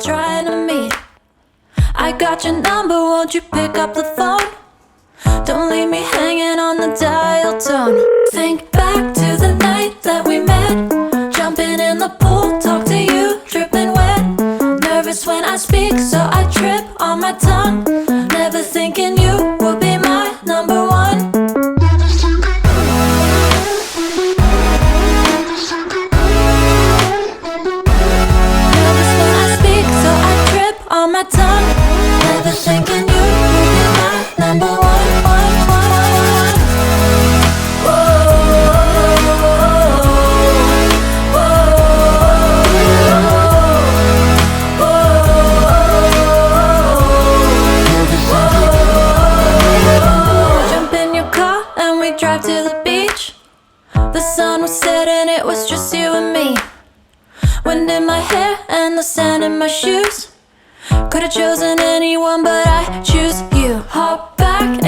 trying to meet. I got your number, won't you pick up the phone? Don't leave me hanging on the dial tone. Think back to the night that we met, jumping in the pool, talk to you, dripping wet. Nervous when I speak, so I trip on my tongue. Never thinking you would be my number one. Nervous when I speak, so I trip on my tongue. Never thinking you would be my number one. Drive to the beach. The sun was setting, it was just you and me. Wind in my hair and the sand in my shoes. Could've chosen anyone, but I choose you. Hop back